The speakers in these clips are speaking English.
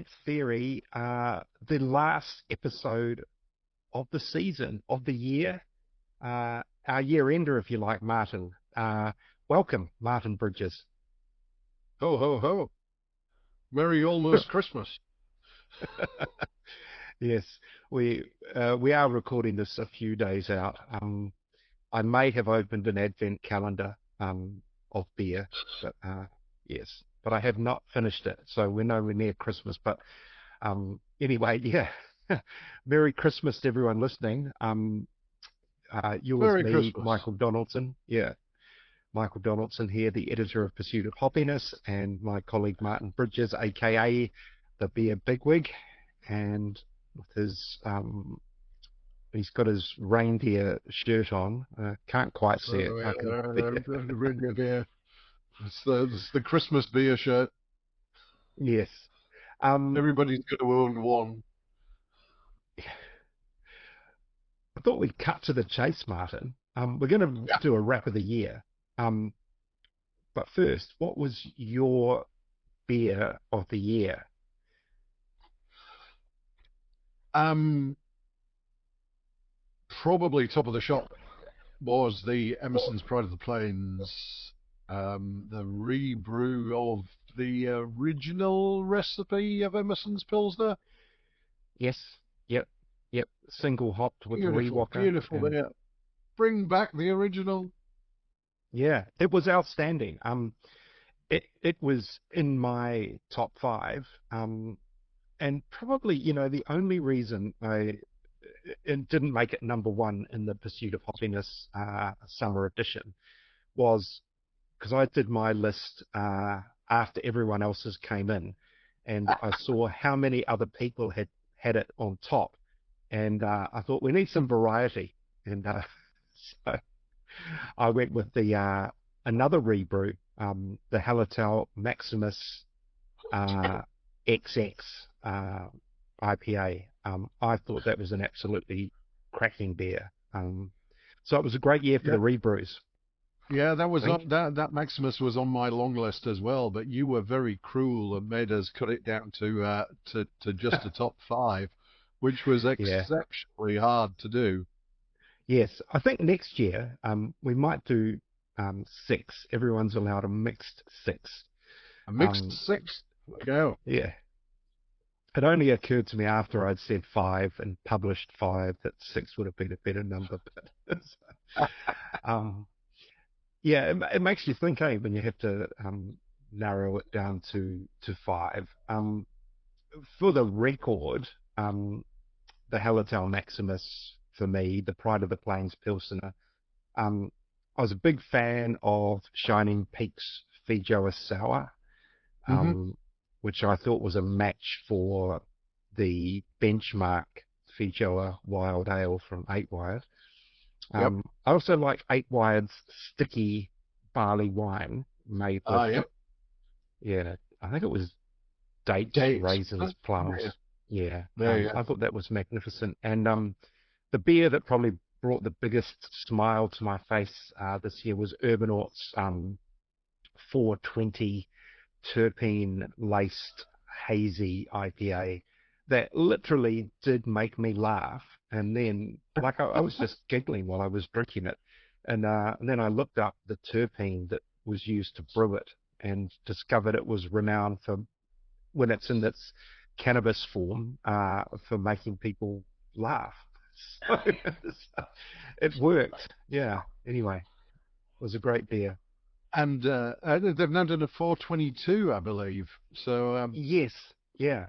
Lights Theory, the last episode of the season, of the year, our year ender, if you like, Martin. Welcome, Martin Bridges. Ho, ho, ho. Merry almost Christmas. Yes, we are recording this a few days out. I may have opened an advent calendar of beer, but yes, but I have not finished it, so we're nowhere near Christmas. But anyway, yeah, Merry Christmas to everyone listening. Yours, Merry me, Christmas. Michael Donaldson. Yeah, Michael Donaldson here, the editor of Pursuit of Hoppiness, and my colleague Martin Bridges, aka the Beer Bigwig, and with his he's got his reindeer shirt on. Can't quite see it. I can. The beer. It's the Christmas beer shirt. Yes. Um, Everybody's got to own one. I thought we'd cut to the chase, Martin. We're going to Yeah. do a wrap of the year. But first, what was your beer of the year? Probably top of the shop was the Emerson's Pride of the Plains, the rebrew of the original recipe of Emerson's Pilsner. Yes. Yep. Yep. Single hopped with Beautiful, Rewalker. beautiful And beer. Bring back the original. yeah, it was outstanding. It was in my top five. And probably, the only reason it didn't make it number one in the Pursuit of Happiness summer edition was because I did my list after everyone else's came in, and I saw how many other people had it on top, and I thought we need some variety, and so I went with the another rebrew, the Hallertau Maximus XX IPA. I thought that was an absolutely cracking beer. So it was a great year for Yeah, the rebrews. yeah, that I was think. on, that Maximus was on my long list as well. But you were very cruel and made us cut it down to just the top five, which was Yeah. exceptionally hard to do. Yes. I think next year we might do six. Everyone's allowed a mixed six. A mixed Um, six. Go. yeah. It only occurred to me after I'd said five and published five that six would have been a better number. But um, yeah, it makes you think, eh, when you have to narrow it down to five. For the record, the Hallertau Maximus for me, the Pride of the Plains Pilsner. I was a big fan of Shining Peaks Feijoa Sour, Hmm. um, which I thought was a match for the benchmark Feijoa Wild Ale from Eight Wired. Yep. I also like Eight Wired's sticky barley wine made with, Ah, yep. yeah, I think it was dates, Dates. raisins, Huh? plums. Yeah. Yeah, There you I thought that was magnificent. And the beer that probably brought the biggest smile to my face this year was Urbanauts 420 terpene laced hazy IPA that literally did make me laugh. And then, like, I was just giggling while I was drinking it. And then I looked up the terpene that was used to brew it and discovered it was renowned for, when it's in its cannabis form, for making people laugh. So it worked. Yeah. Anyway, it was a great beer. And they've now done a 422, I believe. So Yes. Yeah.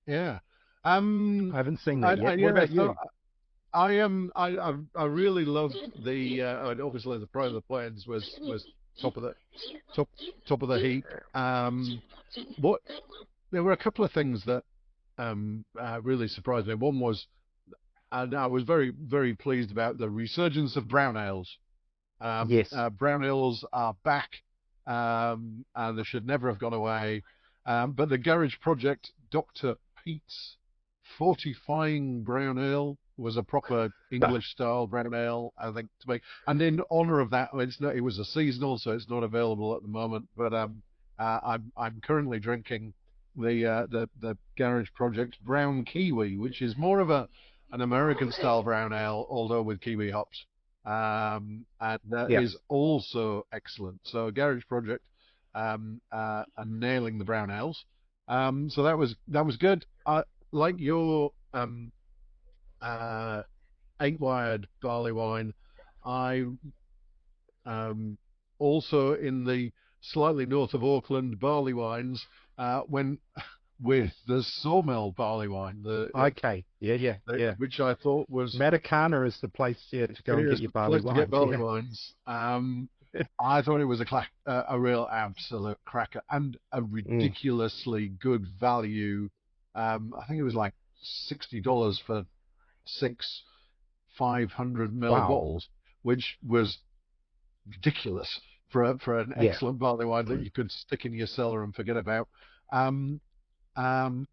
yeah. I Um, haven't seen that yet. What yeah. about So you? I am. I really loved the. And obviously, the Pride of the Plains was top of the top top of the heap. What There were a couple of things that really surprised me. One was, and I was very pleased about the resurgence of brown ales. Yes. Brown ales are back, and they should never have gone away. But the Garage Project Dr. Pete's Fortifying Brown Ale was a proper English style brown ale, I think, to make. And in honor of that, it's not. It was a seasonal, so it's not available at the moment. But I'm currently drinking the Garage Project Brown Kiwi, which is more of an American style brown ale, although with kiwi hops, and that Yeah. is also excellent. So Garage Project are nailing the brown ales. So that was good. I like your uh, 8 wired barley wine. I also in the slightly north of Auckland barley wines when with the Sawmill barley wine, Okay. Yeah, yeah, yeah. which I thought was Matakana is the place, yeah, to go and get is your the barley place to get wines. barley Yeah. wines. I thought it was a real absolute cracker and a Mm. ridiculously good value. I think it was like $60 for 6 500 ml Wow. bottles, which was ridiculous for an Yeah. excellent barley wine that you could stick in your cellar and forget about. Um, um,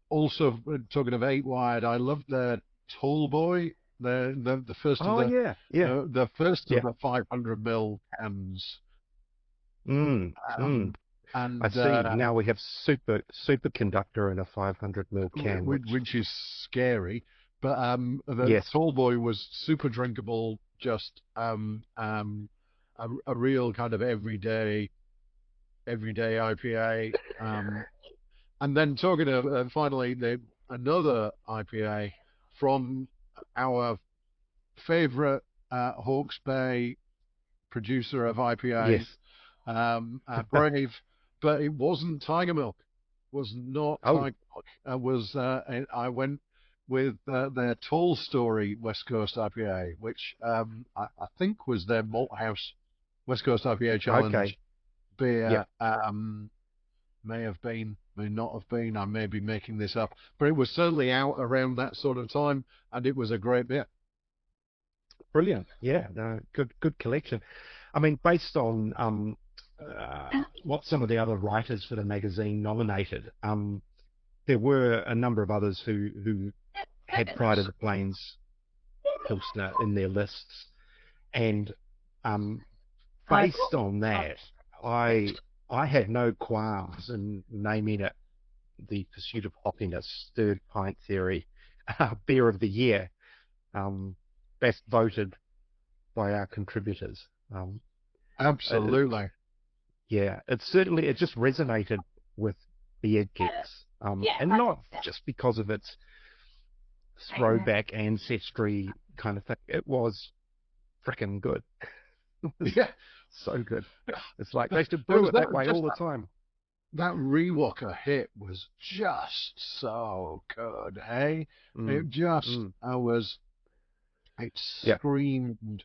Also, talking of 8 wired, I loved the Tall Boy, the first of Oh, yeah, yeah, the first of yeah. the 500 ml cans, Mm. Mm. um, I and see. Now we have superconductor in a 500 ml can, which, which is scary. But the yes, Tall Boy was super drinkable, just a real kind of everyday IPA. And then talking of finally another IPA from our favourite Hawke's Bay producer of IPAs, yes. Brave, but it wasn't Tiger Milk. Was not Oh, Tiger Milk. I went with their Tall Story West Coast IPA, which I think was their Malthouse West Coast IPA okay. Challenge beer. Yep. May have been, may not have been. I may be making this up, but it was certainly out around that sort of time, and it was a great beer. Brilliant. Yeah, no, good collection. I mean, based on what some of the other writers for the magazine nominated, there were a number of others who had Pride of the Plains Pilsner in their lists, and um, based on that, I I had no qualms in naming it the Pursuit of Hoppiness Third Pint Theory Beer of the Year, um, best voted by our contributors. Um, it, Absolutely. yeah, it just resonated with beer geeks, and not just because of its throwback ancestry kind of thing. It was freaking good. It was Yeah, so good. It's like they should there brew was it that that way just all the time. that Rewalker hit was just so good, hey? Mm, It just mm, I was it yeah. screamed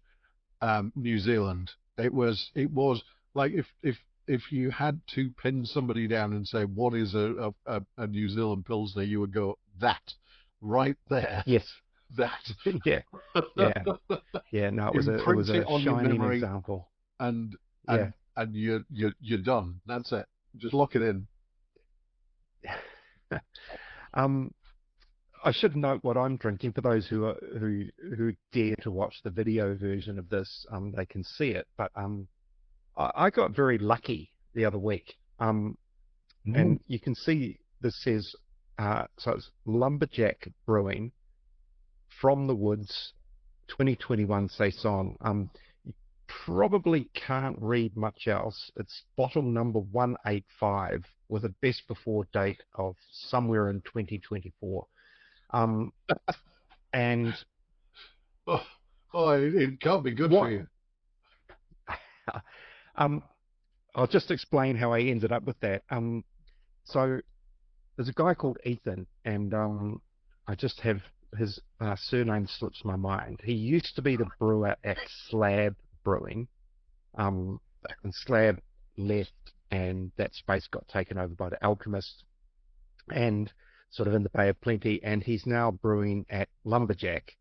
New Zealand. It was like if you had to pin somebody down and say what is a New Zealand Pilsner, you would go that right there. Yes. That Yeah. Yeah. Yeah. No, it was imprint it a on your shining memory example. and Yeah. you're done. That's it. Just lock it in. um, I should note what I'm drinking for those who dare to watch the video version of this. They can see it, but I got very lucky the other week. Mm. And you can see this says so it's Lumberjack Brewing from the Woods 2021 Saison. You probably can't read much else. It's bottle number 185 with a best before date of somewhere in 2024. Um, and Oh, oh, it can't be good for what? you. um, I'll just explain how I ended up with that. So there's a guy called Ethan, and I just have his surname slips my mind. He used to be the brewer at Slab Brewing, and Slab left, and that space got taken over by the Alchemist, and sort of in the Bay of Plenty, and he's now brewing at Lumberjack.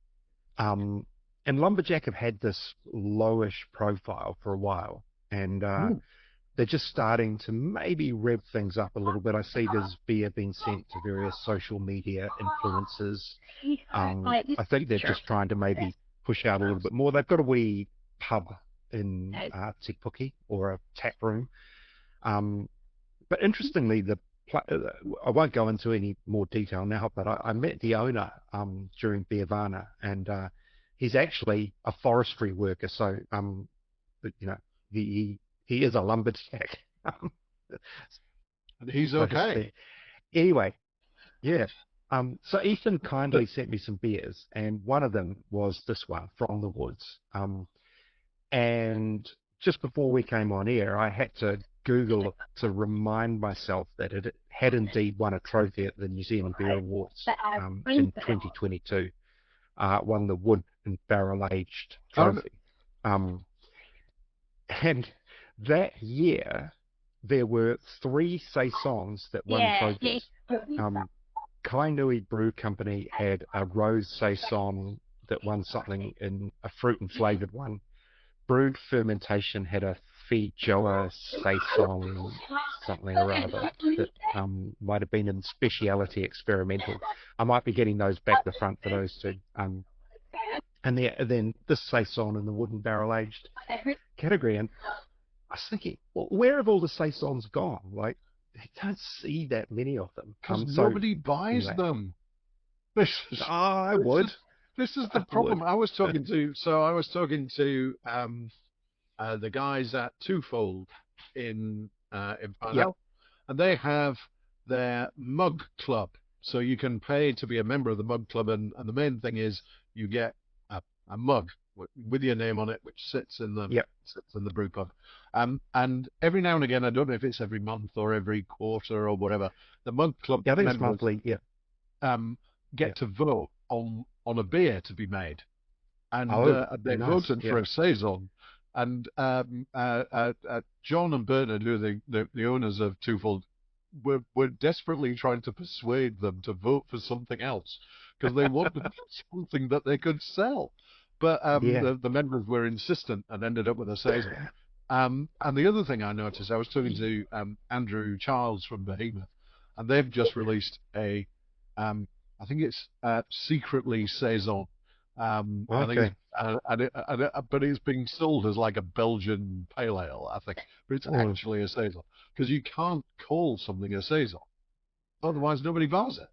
Um, and Lumberjack have had this lowish profile for a while, and Mm. they're just starting to maybe rev things up a little bit. I see there's beer being sent to various social media influencers. I think they're just trying to maybe push out a little bit more. They've got a wee pub in Te Puke or a tap room. Um, but interestingly, I won't go into any more detail now, but I met the owner during Beervana, and he's actually a forestry worker. So but, he is a lumberjack, And he's so to okay. speak. Anyway, yeah. So Ethan kindly sent me some beers, and one of them was this one from the woods. And just before we came on air, I had to Google to remind myself that it had indeed won a trophy at the New Zealand Beer Awards in 2022. Won the wood and barrel aged Oh, trophy. Um, and that year, there were three saisons that won trophies. Um, Kainui Brew Company had a rose saison that won something in a fruit and flavored one. Brewed Fermentation had a Feijoa saison something or other that might have been in speciality experimental. I might be getting those back to front for those two. Then this saison in the wooden barrel aged category. And I was thinking, well, where have all the saisons gone? Like, I don't see that many of them. because So nobody buys anyway, them. This is I this would, is this is I the would. problem. I was talking to the guys at Twofold in Yep. Parnell, and they have their mug club. So you can pay to be a member of the mug club, and the main thing is you get a mug with your name on it, which Yep. sits in the brew pub. And every now and again, I don't know if it's every month or every quarter or whatever, the mug club Yeah, I think it's members monthly. Yeah. get Yeah. to vote on a beer to be made, and Oh, they nice. voted Yeah. for a saison. And John and Bernard, who are the owners of Twofold, were desperately trying to persuade them to vote for something else because they wanted something that they could sell. But Yeah. the members were insistent and ended up with a saison. And the other thing I noticed, I was talking to Andrew Charles from Behemoth, and they've just released I think it's secretly saison. I think it's Okay. but it's being sold as like a Belgian pale ale, I think, but it's Mm. actually a saison because you can't call something a saison, otherwise nobody buys it.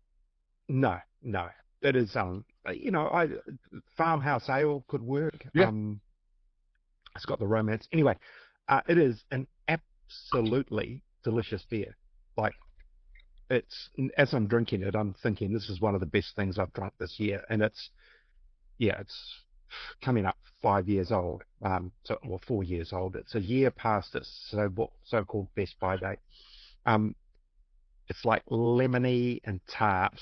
No, no. It is I farmhouse ale could work. Yeah, It's got the romance. Anyway, it is an absolutely delicious beer. Like it's as I'm drinking it, I'm thinking this is one of the best things I've drunk this year, and it's coming up 5 years old. Or 4 years old. It's a year past its so-called best by date. Um, it's like lemony and tart,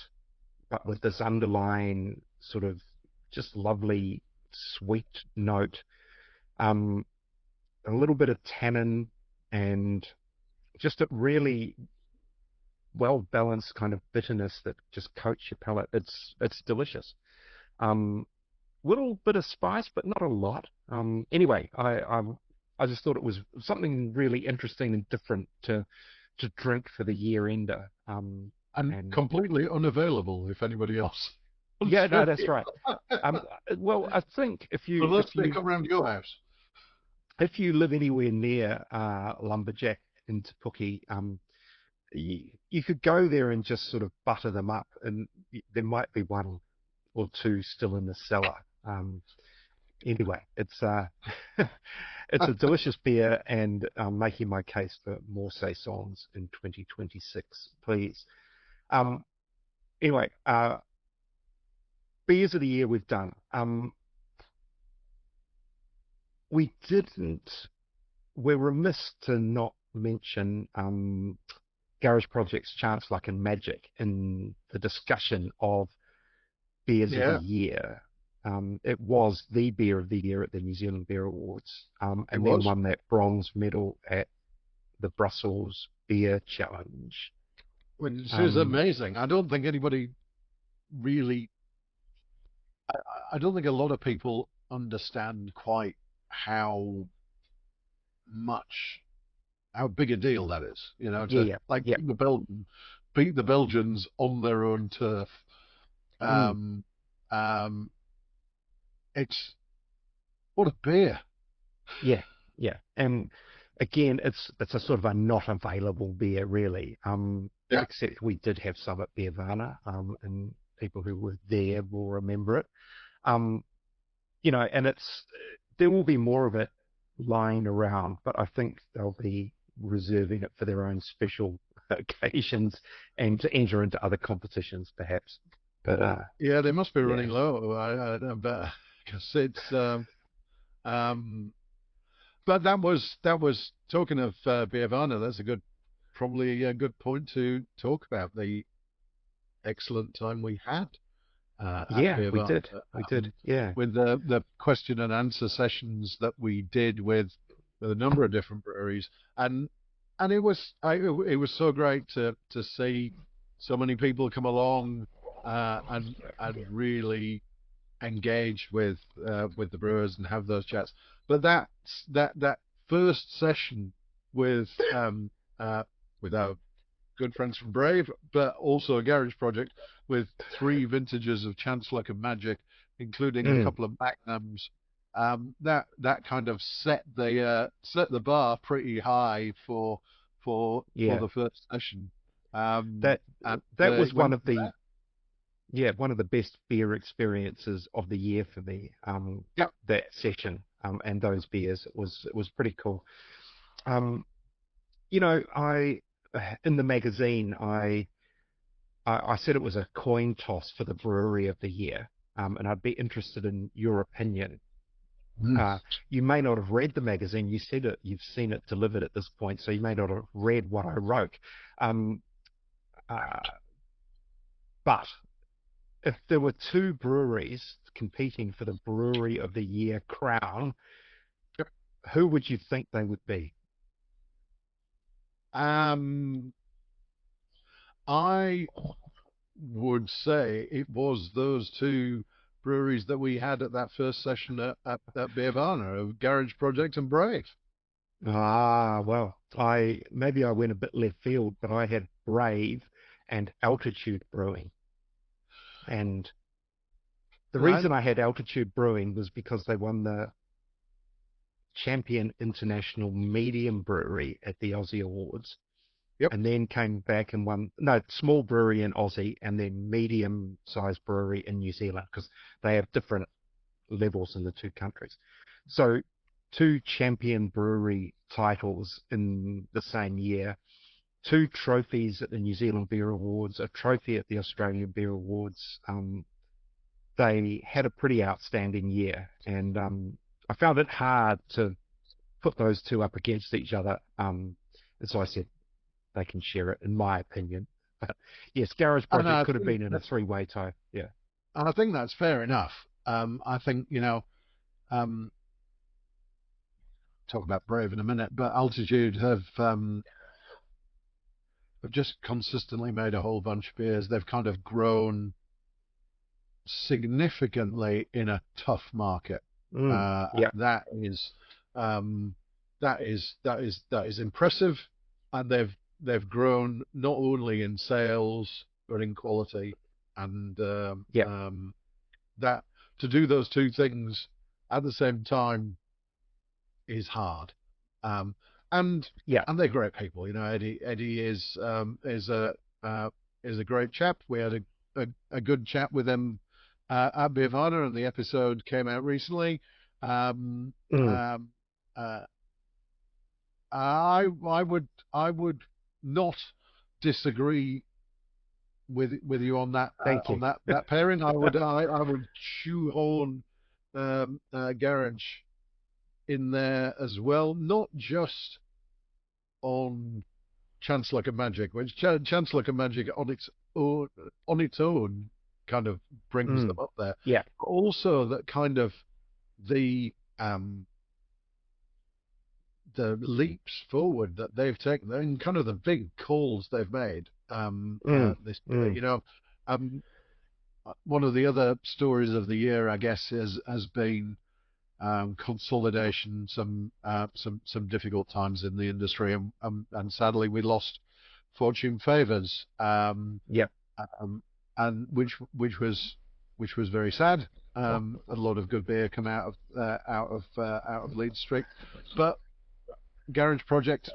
but with this underlying sort of just lovely sweet note. Um, a little bit of tannin and just a really well balanced kind of bitterness that just coats your palate. It's delicious. Um, Little bit of spice, but not a lot. Anyway, I just thought it was something really interesting and different to drink for the year ender. and And completely unavailable if anybody else wants yeah, to. no, that's right. Um, well, I think Unless they come around your house. if you live anywhere near Lumberjack in Te Puke, you could go there and just sort of butter them up, and there might be one or two still in the cellar. Anyway, it's it's a delicious beer, and I'm making my case for more saisons in 2026, please. Um, anyway, beers of the year we've done. We didn't. We're remiss to not mention Garage Project's Chance Luck and Magic in the discussion of beers of the Yeah, year. It was the beer of the year at the New Zealand Beer Awards, it and then was. won that bronze medal at the Brussels Beer Challenge. Which is Um, amazing. I don't think anybody really. I don't think a lot of people understand quite how much how big a deal that is. yeah, To yeah, like yeah. beat the Belgians on their own turf. Mm, Um, um, it's what a beer. yeah, yeah. And again, it's a sort of a not available beer, really. Yeah. Except we did have some at Beervana, and people who were there will remember it. Um, and there will be more of it lying around, but I think they'll be reserving it for their own special occasions and to enter into other competitions, perhaps. But Yeah, they must be yeah, running low. I bet because it's um. But that was talking of Biavana. That's probably a good point to talk about the excellent time we had at yeah, Biavana, we did, yeah, with the question and answer sessions that we did with a number of different breweries, and it was so great to see so many people come along and really engage with the brewers and have those chats. But that first session with uh, with our good friends from Brave, but also a garage project with three vintages of Chancellor and Magic, including a mm, couple of Magnums. That kind of set the bar pretty high for yeah. the first session. That And that was it one went of from the there. one of the best beer experiences of the year for me. Yeah. That session, and those beers, it was pretty cool. Um, I in the magazine, I said it was a coin toss for the brewery of the year, and I'd be interested in your opinion. Mm. Uh, you may not have read the magazine. You said you've seen it delivered at this point, so you may not have read what I wrote. Um, uh, but if there were two breweries competing for the Brewery of the Year crown, Yep. who would you think they would be? Um, I would say it was those two breweries that we had at that first session at Beervana of Garage Project and Brave. Ah, well, I maybe I went a bit left field, but I had Brave and Altitude Brewing. And the And reason I had Altitude Brewing was because they won the Champion International Medium Brewery at the Aussie Awards, yep. and then came back and won, no, small brewery in Aussie, and then medium-sized brewery in New Zealand, because they have different levels in the two countries. So, two champion brewery titles in the same year, two trophies at the New Zealand Beer Awards, a trophy at the Australian Beer Awards. They had a pretty outstanding year, and I found it hard to put those two up against each other. And so I said they can share it, in my opinion. But yes, Garage And Project could have been in a three-way tie. Yeah. I think that's fair enough. I think talk about Brave in a minute, but Altitude have just consistently made a whole bunch of beers. They've kind of grown significantly in a tough market. Yeah. That is that is impressive, and they've grown not only in sales but in quality, and Yeah. that to do those two things at the same time is hard. Um, and Yeah. and they're great people. Eddie uh, is a great chap. We had a good chat with him at Bivana, and the episode came out recently. Um, Mm. um, uh, I would not disagree with you Thank you. on that pairing. I would shoehorn Garage in there as well, not just on Chancellor and Magic, which Chancellor and Magic on its own kind of brings them Mm. up there. Yeah. But also that kind of the um the leaps forward that they've taken and kind of the big calls they've made Mm. this year. Mm. One of the other stories of the year, I guess, has been consolidation, some difficult times in the industry, and sadly we lost Fortune Favors, Yeah. um, and which was very sad. A lot of good beer come out of Leeds Street, but Garage Project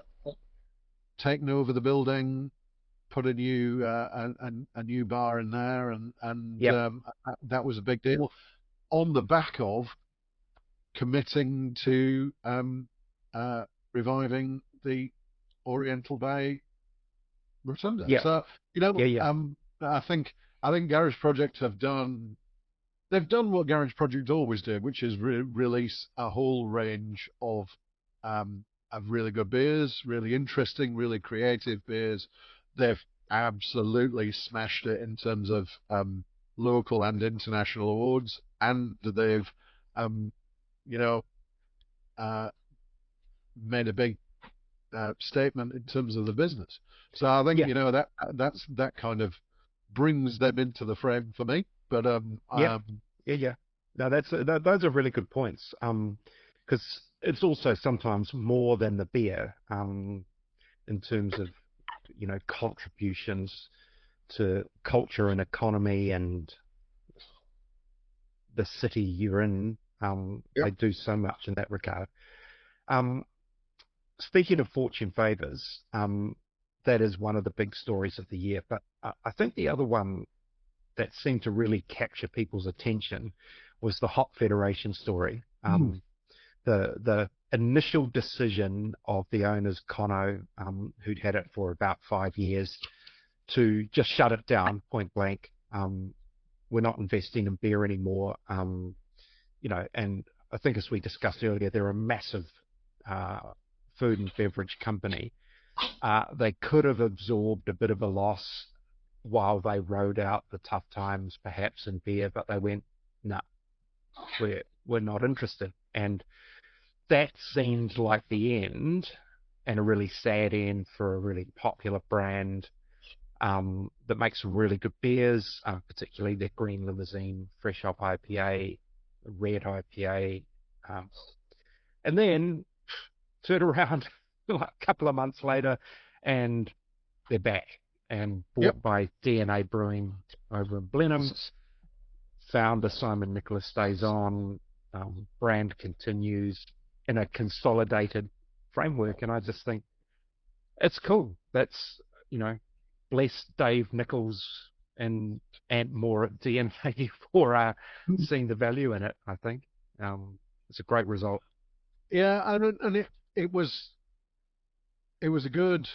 taken over the building, put a new bar in there, and Yep. that was a big deal on the back of committing to uh, reviving the Oriental Bay Rotunda. Yeah. So Yeah. Yeah. I think Garage Project they've done what Garage Project always did, which is release a whole range of really good beers, really interesting, really creative beers. They've absolutely smashed it in terms of local and international awards, and they've um, you know uh, made a big statement in terms of the business. So I think Yeah. that kind of brings them into the frame for me. But Yep. Yeah. Yeah. No, those are really good points. Because it's also sometimes more than the beer. In terms of contributions to culture and economy and the city you're in. They Yep. do so much in that regard. Um, Speaking of fortune favors, that is one of the big stories of the year. But I think the other one that seemed to really capture people's attention was the Hop Federation story. Mm. The initial decision of the owners, Cono, who'd had it for about 5 years, to just shut it down point blank. We're not investing in beer anymore. And I think as we discussed earlier, they're a massive uh, food and beverage company. They could have absorbed a bit of a loss while they rode out the tough times, perhaps in beer, but they went, no, we're not interested. And that seemed like the end, and a really sad end for a really popular brand that makes some really good beers, particularly their Green Limousine, Fresh Hop IPA, Red IPA. Um, and then turn around like a couple of months later and they're back and Yep. bought by DNA Brewing over in Blenheim. Founder Simon Nicholas stays on. Brand continues in a consolidated framework. And I just think it's cool. That's, you know, bless Dave Nichols and more at DNA for seeing the value in it. I think it's a great result. Yeah, and it was it was a good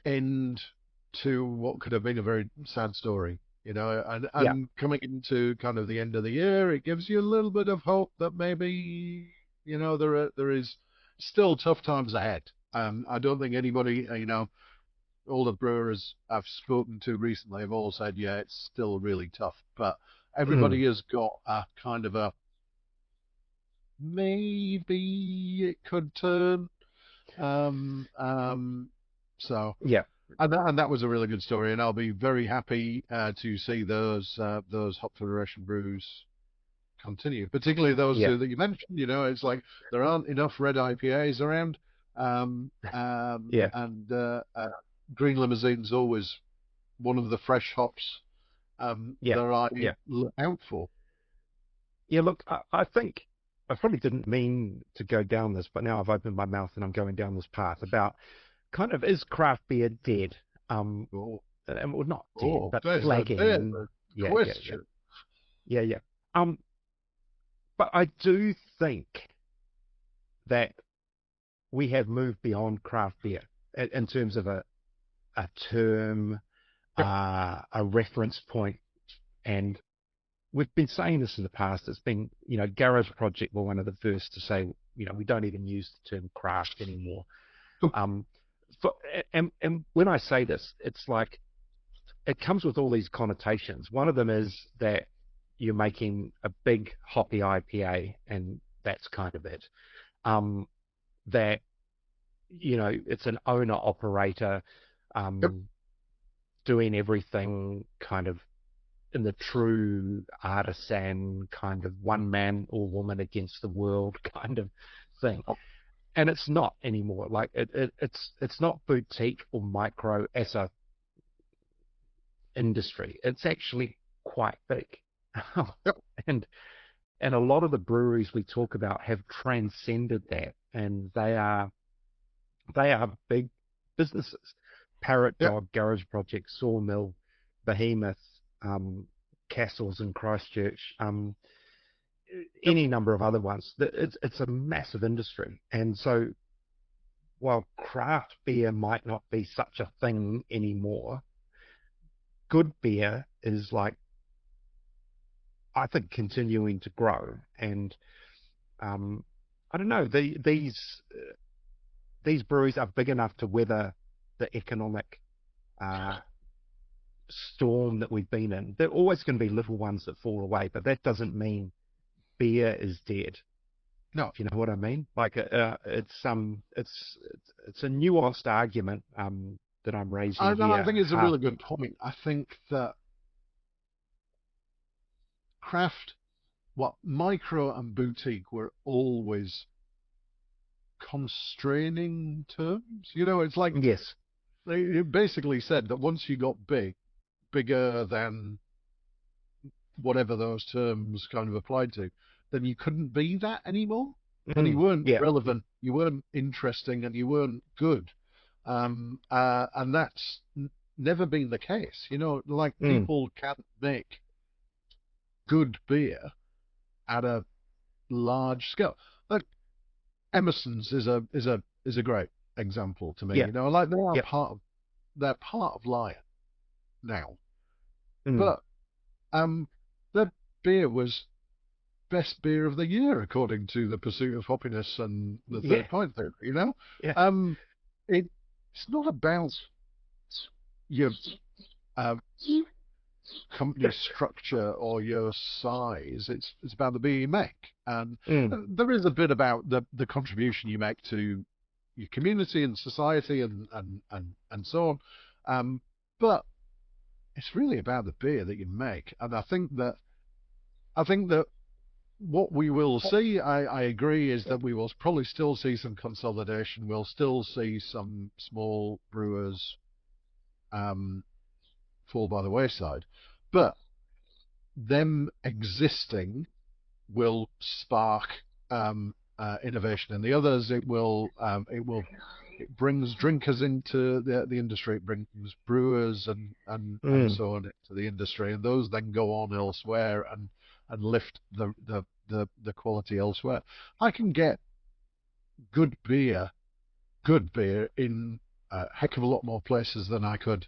end to what could have been a very sad story, Yeah. and coming into kind of the end of the year, it gives you a little bit of hope that maybe, there is still tough times ahead. I don't think anybody, all the brewers I've spoken to recently have all said, yeah, it's still really tough, but Mm. everybody has got a kind of a maybe it could turn. Um, um, so, Yeah. and that was a really good story, and I'll be very happy to see those Hop Federation brews continue, particularly those Yeah. two that you mentioned. It's like there aren't enough red IPAs around, Yeah. and Green Limousine's always one of the fresh hops Yeah. that I Yeah. look out for. Yeah. Look, I think I probably didn't mean to go down this, but now I've opened my mouth and I'm going down this path about kind of is craft beer dead? Um, Oh, and well, not dead, oh, but there's flagging. a Yeah. Yeah. Yeah. question. Yeah. Yeah. Um, but I do think that we have moved beyond craft beer in terms of a term, Yep. a reference point, and we've been saying this in the past. It's been, Garage Project were one of the first to say, we don't even use the term craft anymore. Um, for, and when I say this, it's like it comes with all these connotations. One of them is that you're making a big hoppy IPA, and that's kind of it. Um, that it's an owner operator Yep. um, doing everything kind of in the true artisan kind of one man or woman against the world kind of thing. And it's not anymore. Like it's not boutique or micro as a industry. It's actually quite big. Yep. And And a lot of the breweries we talk about have transcended that, and they are big businesses. Parrot Yeah. Dog, Garage Project, Sawmill, Behemoth, um, Castles in Christchurch, Yep. any number of other ones. It's a massive industry, and so while craft beer might not be such a thing anymore, good beer is like, I think, continuing to grow. And um, I don't know, these breweries are big enough to weather the economic uh, storm that we've been in. There are always going to be little ones that fall away, but that doesn't mean beer is dead. No, If you know what I mean? Like it's a nuanced argument that I'm raising I here. think it's a really good point. I think that craft, what micro and boutique were always constraining terms. It's like Yes. they basically said that once you got bigger than whatever those terms kind of applied to, then you couldn't be that anymore. And you weren't Yeah. relevant, you weren't interesting, and you weren't good. And that's never been the case. Like Mm. people can't make good beer at a large scale. Like Emerson's is a great example to me. Yeah. Like Yeah. they're part of Lion now, Mm. but their beer was best beer of the year according to the Pursuit of Happiness and the Yeah. Third Point Theory. Yeah. Um, it's not about your uh, company structure or your size. It's about the beer you make, and Mm. there is a bit about the contribution you make to your community and society and so on. But it's really about the beer that you make, and I think that what we will see, I agree, is that we will probably still see some consolidation. We'll still see some small brewers um, fall by the wayside, but them existing will spark innovation in the others. It brings drinkers into the industry. It brings brewers and Mm. so on into the industry, and those then go on elsewhere and lift the quality elsewhere. I can get good beer, good beer in a heck of a lot more places than I could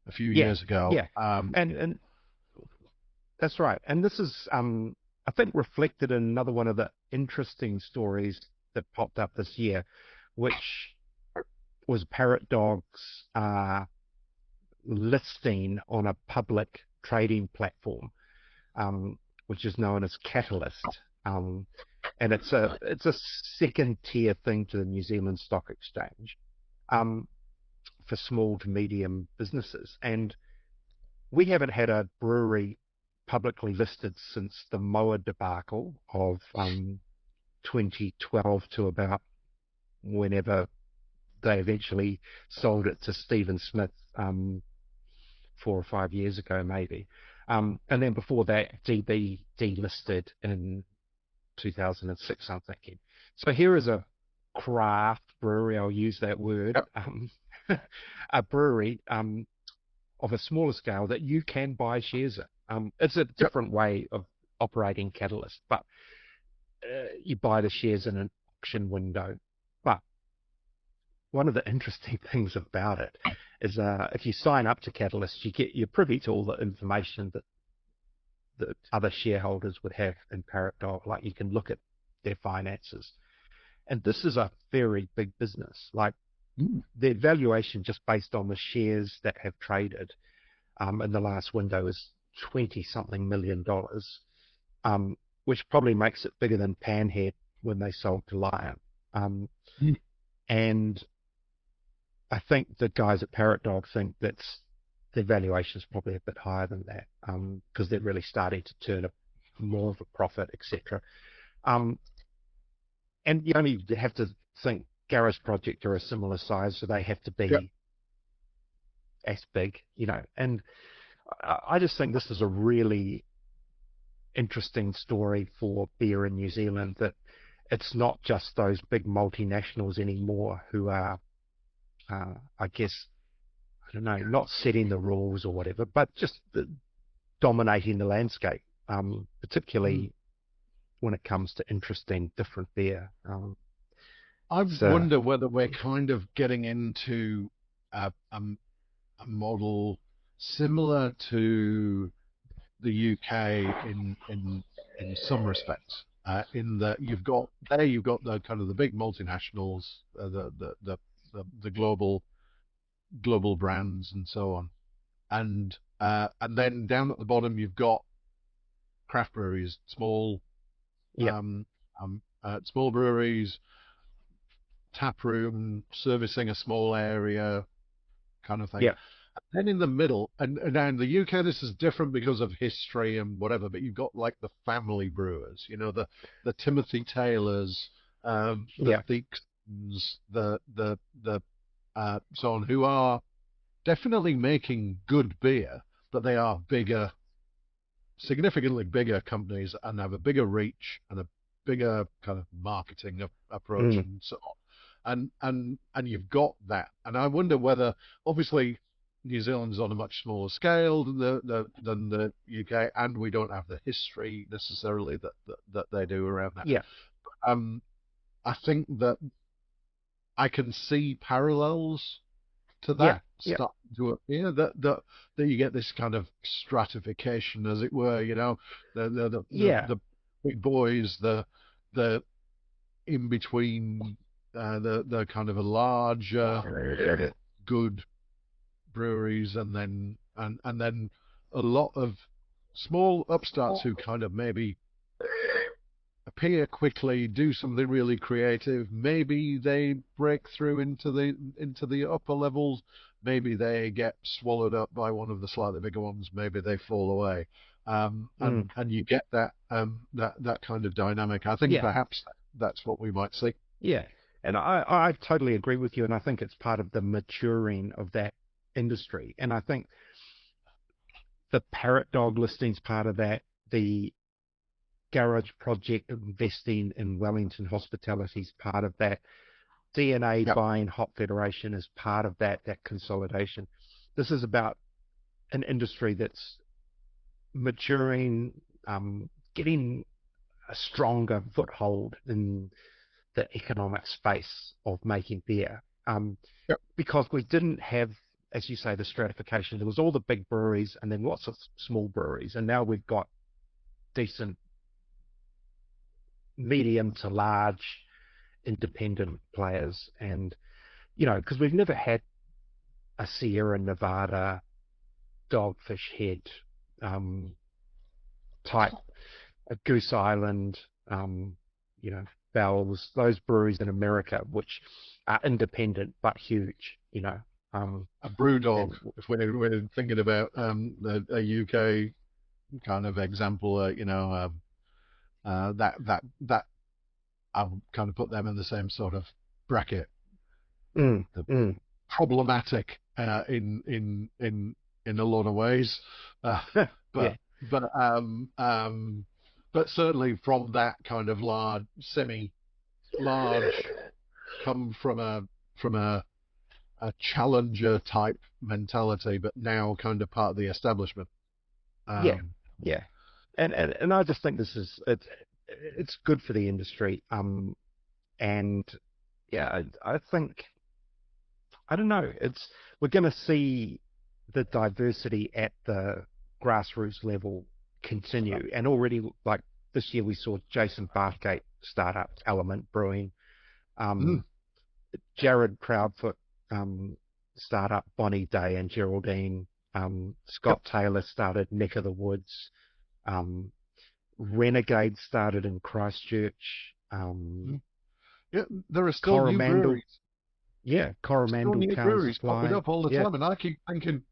a few Yeah. years ago. Yeah. And that's right. And this is, I think, reflected in another one of the interesting stories that popped up this year, which was Parrot Dog's listing on a public trading platform, um, which is known as Catalyst. And it's a second tier thing to the New Zealand Stock Exchange, um, for small to medium businesses. And we haven't had a brewery publicly listed since the Moa debacle of 2012 to about whenever they eventually sold it to Stephen Smith, 4 or 5 years ago, maybe. And then before that, DB delisted in 2006, I'm thinking. So here is a craft brewery, I'll use that word, Yep. a brewery of a smaller scale that you can buy shares in. It's a Yep. different way of operating Catalyst, but you buy the shares in an auction window. But one of the interesting things about it is if you sign up to Catalyst, you're privy to all the information that other shareholders would have in Parrot Dog. Like you can look at their finances, and this is a very big business. Like Mm. their valuation just based on the shares that have traded in the last window is 20 something million dollars, which probably makes it bigger than Panhead when they sold to Lion. Um, Mm. and I think the guys at Parrot Dog think that's their valuation is probably a bit higher than that, because they're really starting to turn more of a profit, etc. Um, and you only have to think Garage Project are a similar size, so they have to Yep. be as big. And I just think this is a really interesting story for beer in New Zealand, that it's not just those big multinationals anymore who are, I guess, I don't know, not setting the rules or whatever, but just dominating the landscape, Mm. particularly when it comes to interesting different beer. I So wonder whether we're kind of getting into a model similar to the UK in some respects. In that you've got the kind of the big multinationals, the global brands and so on, and then down at the bottom you've got craft breweries, yeah, um, small breweries, tap room servicing a small area, kind of thing. yeah, Then in the middle, and now in the UK this is different because of history and whatever, but you've got like the family brewers, the Timothy Taylors, the yeah, Theaksons, the so on, who are definitely making good beer, but they are bigger, significantly bigger companies and have a bigger reach and a bigger kind of marketing approach mm, and so on. And you've got that. And I wonder whether, obviously, New Zealand's on a much smaller scale than the UK, and we don't have the history necessarily that they do around that. yeah, Um, I think that I can see parallels to yeah, that yeah, starting to appear. That you get this kind of stratification, as it were. The big boys, the in between, the kind of a larger yeah. good breweries, and then a lot of small upstarts who kind of maybe appear quickly, do something really creative. Maybe they break through into the upper levels. Maybe they get swallowed up by one of the slightly bigger ones. Maybe they fall away, Mm, and you get that kind of dynamic. I think yeah, perhaps that's what we might see. yeah. And I totally agree with you, and I think it's part of the maturing of that industry. And I think the Parrot Dog listing's part of that. The Garage Project investing in Wellington Hospitality is part of that. DNA Yep. buying Hop Federation is part of that consolidation. This is about an industry that's maturing, getting a stronger foothold in the economic space of making beer. Yep. Because we didn't have, as you say, the stratification. There was all the big breweries and then lots of small breweries, and now we've got decent, medium to large independent players. And because we've never had a Sierra Nevada, Dogfish Head, um, type, a Goose Island, um, you know, Bell's, those breweries in America, which are independent but huge, A brew dog, and if we're thinking about a UK kind of example, that I'll kind of put them in the same sort of bracket. mm, The mm, problematic in a lot of ways, uh, yeah, but but but certainly from that kind of semi large, come from a challenger type mentality, but now kind of part of the establishment. yeah, Um, yeah, and I just think it's good for the industry, and yeah, I think I don't know. We're going to see the diversity at the grassroots level continue, and already like this year we saw Jason Bathgate start up Element Brewing, mm, um, Jared Proudfoot start up Bonnie Day and Geraldine, yep. Scott Taylor started Neck of the Woods, um, Renegade started in Christchurch, Mm. Yeah, there are still new Coromandel, breweries, yeah, still Coromandel new Town breweries popping Supply, up all the yeah. time, and I keep thinking,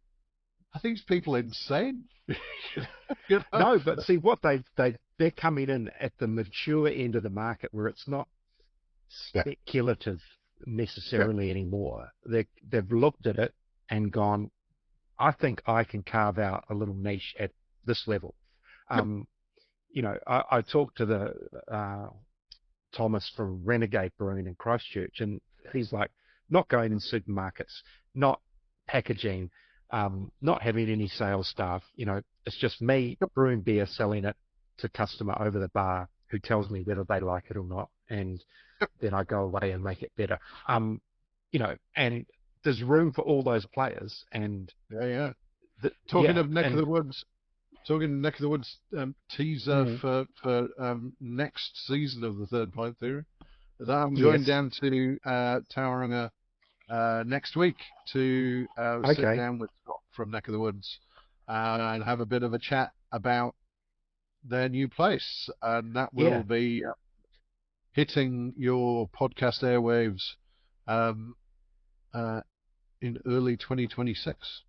are these people insane? you know? No, but see what they're coming in at the mature end of the market where it's not Yeah, speculative yeah, necessarily anymore. They've looked at it and gone, I think I can carve out a little niche at this level. yep. Um, I talked to the Thomas from Renegade Brewing in Christchurch, and he's like, not going in supermarkets, not packaging, not having any sales staff. It's just me Yep. brewing beer, selling it to customer over the bar who tells me whether they like it or not, and then I go away and make it better. And there's room for all those players, and Yeah, yeah. Talking yeah, of neck of and the woods, talking neck of the woods, teaser mm, for next season of the Third Pint Theory. That I'm going yes, down to Tauranga next week to sit okay, down with Scott from Neck of the Woods and have a bit of a chat about their new place, and that will yeah, be hitting your podcast airwaves um, uh, in early 2026.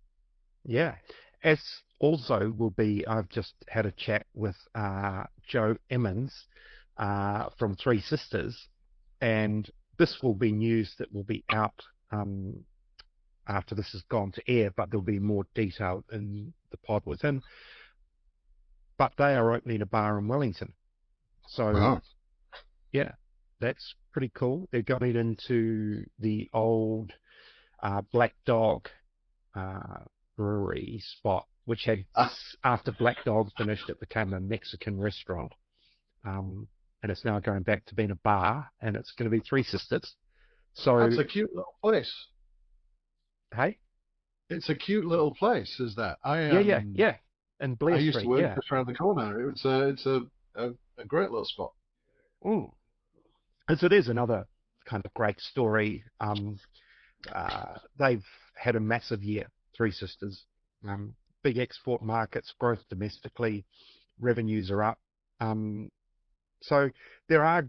yeah. As also will be, I've just had a chat with Joe Emmons from Three Sisters, and this will be news that will be out after this has gone to air, but there'll be more detail in the pod with him. But they are opening a bar in Wellington. So, Wow. yeah, that's pretty cool. They're going into the old Black Dog uh, brewery spot, which had, Ah, after Black Dog finished, it became a Mexican restaurant. Um, and it's now going back to being a bar, and it's going to be Three Sisters. So, that's a cute little place. hey, It's a cute little place, is that? yeah, yeah, yeah. And I Blair used to Street, work yeah. just around the corner. It's a great little spot. Mm. And so there's another kind of great story. They've had a massive year, Three Sisters. Big export markets, growth domestically, revenues are up. Um, so there are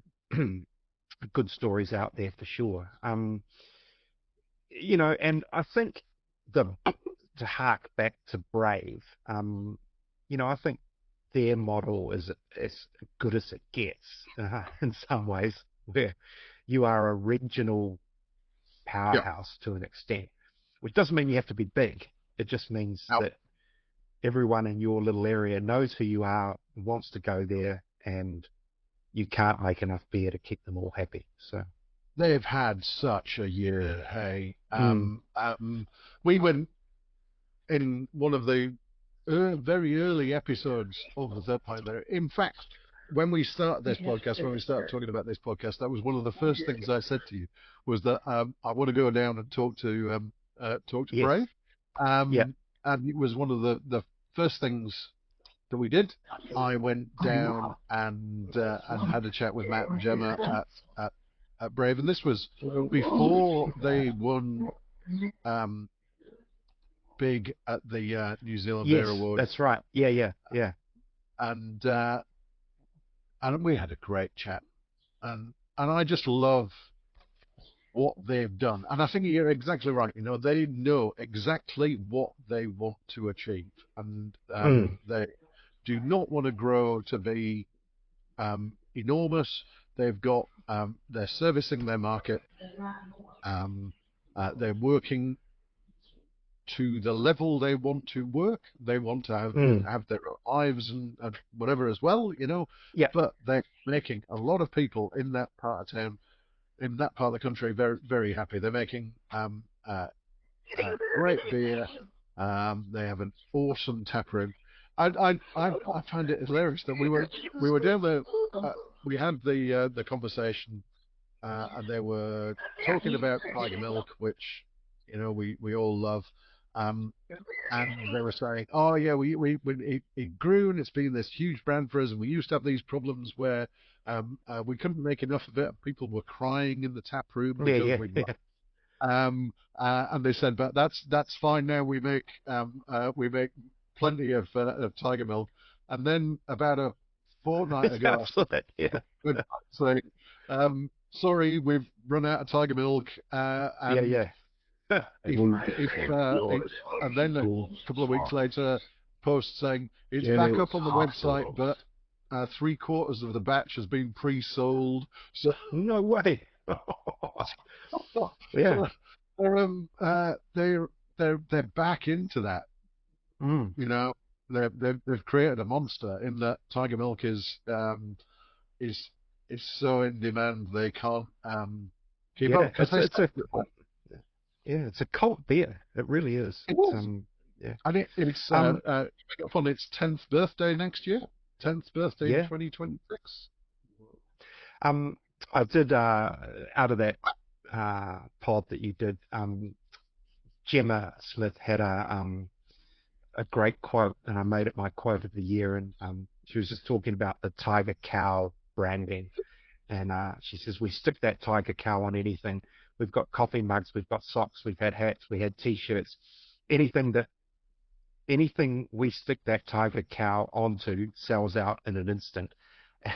good stories out there for sure. And I think the to hark back to Brave, I think their model is as good as it gets in some ways, where you are a regional Yeah. powerhouse to an extent, which doesn't mean you have to be big. It just means Now, that everyone in your little area knows who you are, wants to go there, and you can't make enough beer to keep them all happy. So, they've had such a year, hey. mm, We went in one of the very early episodes of the Third Pint there. In fact, when we started this podcast, when we started talking about this podcast, that was one of the first things I said to you was that I want to go down and talk to yes, Bray, yeah, and it was one of the first things that we did. I went down and had a chat with Matt and Gemma at, at Brave, and this was before they won um, big at the New Zealand Beer yes, Awards, that's right. Yeah, yeah, yeah. and and we had a great chat, and I just love what they've done, and I think you're exactly right. They know exactly what they want to achieve, and Mm, they do not want to grow to be enormous. They're servicing their market. Um, they're working to the level they want to work. They want to mm, have their lives and whatever as well, yeah, But they're making a lot of people in that part of town, in that part of the country, very very happy. They're making great beer. They have an awesome tap room. I find it hilarious that we were down there. We had the conversation, and they were talking about Tiger Milk, which we all love. Um, and they were saying, "Oh yeah, it grew and it's been this huge brand for us, and we used to have these problems where we couldn't make enough of it. People were crying in the tap room yeah, because yeah, we yeah. and they said, but that's fine now. We make plenty of tiger milk. And then about a fortnight ago, Absolutely, yeah, I saying, sorry, we've run out of tiger milk. yeah, And yeah. if and then a couple of weeks later, post saying it's back up on the website, but 3/4 of the batch has been pre-sold. So No way. Yeah. so they're they're back into that, Mm, you know. they've created a monster in that Tiger Milk is is so in demand they can't keep up Yeah, because they say yeah, it's a cult beer. It really is. it It's is. yeah. And it's Um, up on its 10th birthday next year. 10th birthday in yeah. 2026. Um, I did out of that pod that you did. Gemma Smith had a great quote, and I made it my quote of the year. And she was just talking about the Tiger Cow branding, and she says we stick that Tiger Cow on anything. We've got coffee mugs, we've got socks, we've had hats, we had T-shirts, anything that anything we stick that Tiger Cow onto sells out in an instant.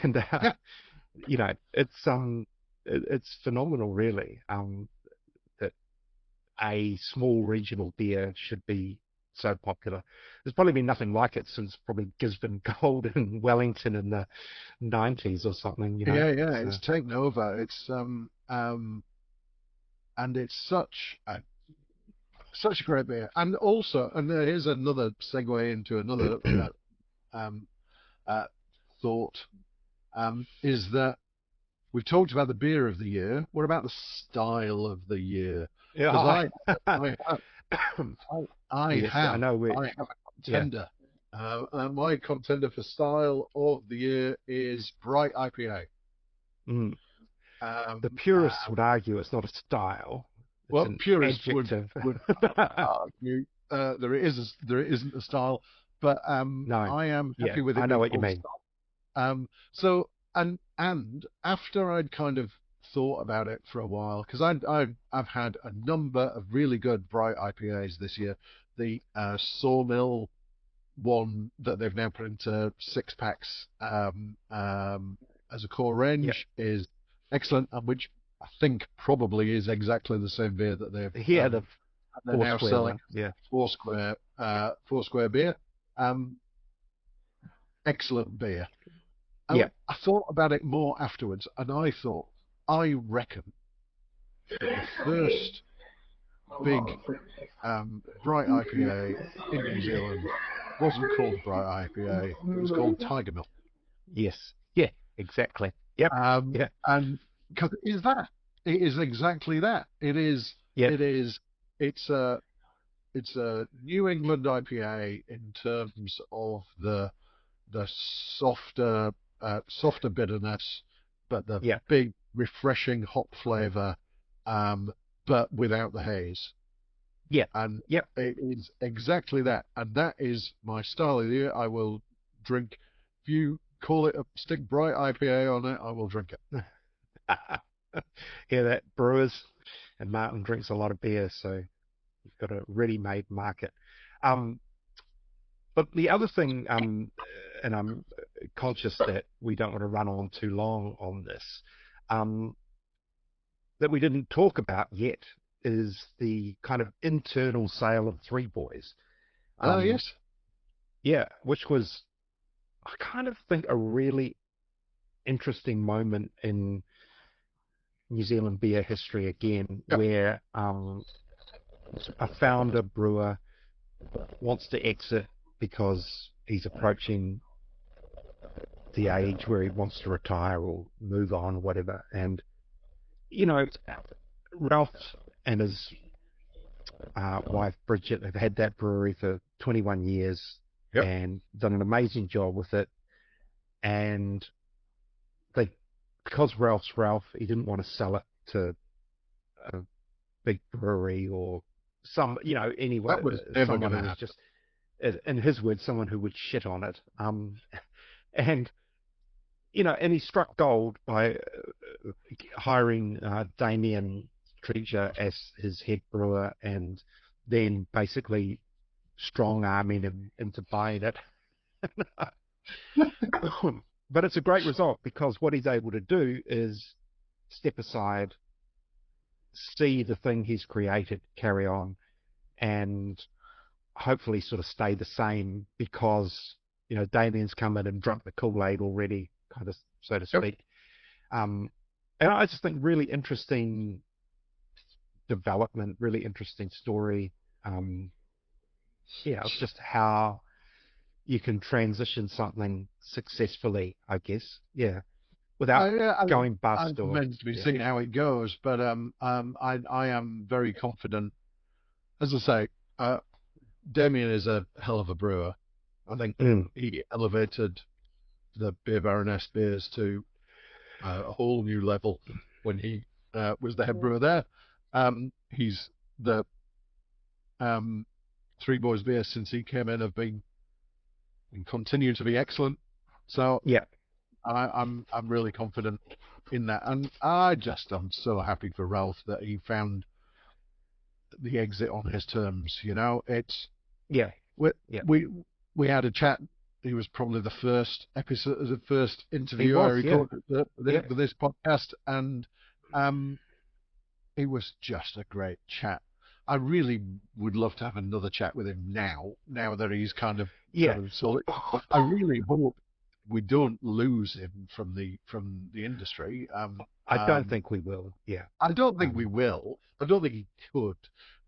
And Yeah, you know, it's phenomenal, really. That a small regional beer should be so popular. There's probably been nothing like it since probably Gisborne Gold in Wellington in the 90s or something, you know. yeah. It's It's taken over. And it's such a great beer. And also, and there is another segue into another um, uh, thought. Is that we've talked about the beer of the year. What about the style of the year? Because yeah. I have, I Yes, I have, know I have a yeah. contender. And my contender for style of the year is Bright IPA. Mm. The Um, purists would um, argue it's not a style, it's well, an purists adjective. would argue there isn't a style, but No, I am yeah, happy with I it know being what you called mean. style. So and after I'd kind of thought about it for a while, because I've had a number of really good bright IPAs this year. The Sawmill one that they've now put into 6 packs as a core Yeah, range is excellent, and which I think probably is exactly the same beer that yeah, the they're four now square selling one. Yeah, four square beer. Um, Excellent beer. yeah, I thought about it more afterwards, and I thought, I reckon that the first big bright IPA in New Zealand wasn't called bright IPA; it was called Tiger Milk. yes, yeah, exactly. Yep, yeah, And because it is exactly that. yep, It is, it's a, it's a New England IPA in terms of the softer softer bitterness, but the yeah, big refreshing hop flavor, but without the haze. yeah, And yep. it is exactly that. And that is my style of the year. I will drink. If you call it a stick bright IPA on it, I will drink it. Yeah, that brewers and Martin drinks a lot of beer, so you've got a ready-made market. Um, but the other thing, and I'm conscious that we don't want to run on too long on this, um, that we didn't talk about yet is the kind of internal sale of Three Boys. Oh Um, yes, yeah, which was, I kind of think, a really interesting moment in New Zealand beer history again, yep, where a founder brewer wants to exit because he's approaching the age where he wants to retire or move on, whatever. And, you know, Ralph and his wife Bridget have had that brewery for 21 years yep, and done an amazing job with it. And they, because Ralph's Ralph, he didn't want to sell it to a big brewery or some, that was never someone going who to was happen. just, in his words, someone who would shit on it. And and he struck gold by hiring Damien Treasure as his head brewer, and then basically strong arming him into buying it. But it's a great result because what he's able to do is step aside, see the thing he's created carry on, and hopefully sort of stay the same because Damien's come in and drunk the Kool-Aid already, kind of so to Yep. speak. Um, and I just think really interesting development, really interesting story. Yeah, it's just how you can transition something successfully, I guess. Yeah, without Yeah, going I bust or remains to be yeah, seen how it goes, but I am very confident. As I say, Damien is a hell of a brewer. I think mm, he elevated the Beer Baroness beers to a whole new level when he was the head brewer there. He's the Three Boys beer since he came in have been and continue to be excellent. So yeah, I'm really confident in that, and I'm so happy for Ralph that he found the exit on his terms. You know, it's yeah, we yeah. we we had a chat. He was probably the first episode, the first He interview I was, yeah, recorded yeah, for this podcast, and um, it was just a great chat. I really would love to have another chat with him now that he's yeah. kind of solid. I really hope we don't lose him from the industry. I don't think we will. Yeah. I don't think we Um, will. I don't think he could.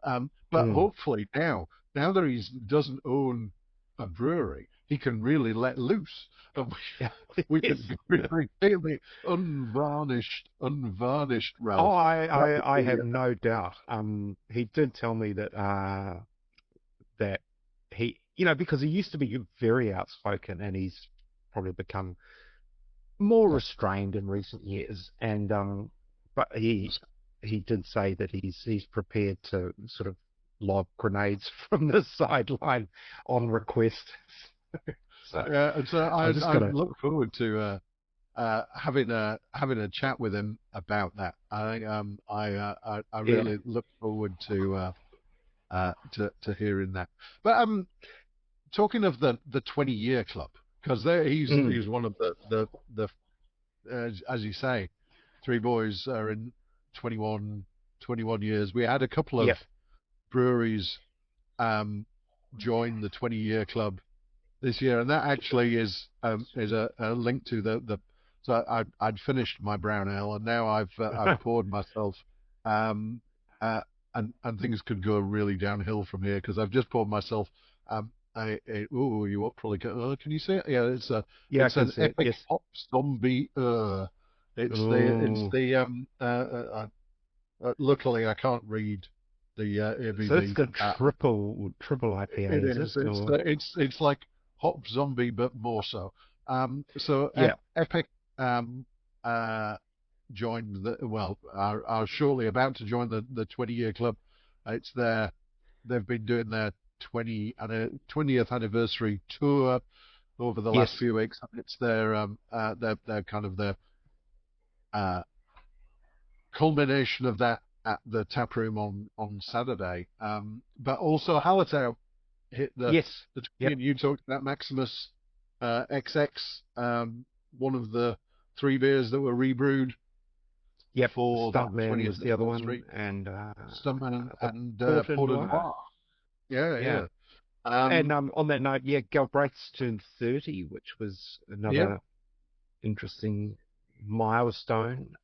But mm, hopefully now that he doesn't own a brewery, he can really let loose, and yeah, we yes. can really feel the unvarnished Oh, Ralph. I, That would I, I be have no doubt. He did tell me that that he, because he used to be very outspoken, and he's probably become more yeah. restrained in recent years. And but he did say that he's prepared to sort of lob grenades from the sideline on request. So And so I'm just I gonna, look forward to having a chat with him about that. I yeah, really look forward to hearing that. But talking of the 20-year club, because there mm, he's one of the as you say, Three Boys are in 21 years. We had a couple of yep, breweries um, join the 20-year club this year, and that actually is a link to the. So I'd finished my brown ale, and now I've poured myself, um, uh, and things could go really downhill from here because I've just poured myself. Oh, you probably can you see it? Yeah, yeah, I it's can an see it. epic Yes. hop zombie. It's Oh, the luckily I can't read the so it's ABV. got triple It IPA, is it? is. Or It's like Hop Zombie, but more so. So yeah, Epic um, joined are surely about to join the 20-year club. It's their They've been doing their 20th anniversary tour over the last yes, few weeks. It's their kind of their uh, culmination of that at the tap room on Saturday. But also Hallertau hit yes, the yep, 20, and you talked about Maximus XX, one of the three beers that were rebrewed yep. for that Stuntman 20th was the other one, anniversary. and Stuntman the and Port Port Noir. Noir. Yeah, Yeah. yeah. And Um, on that note, yeah, Galbraith's turned 30, which was yeah. another interesting milestone.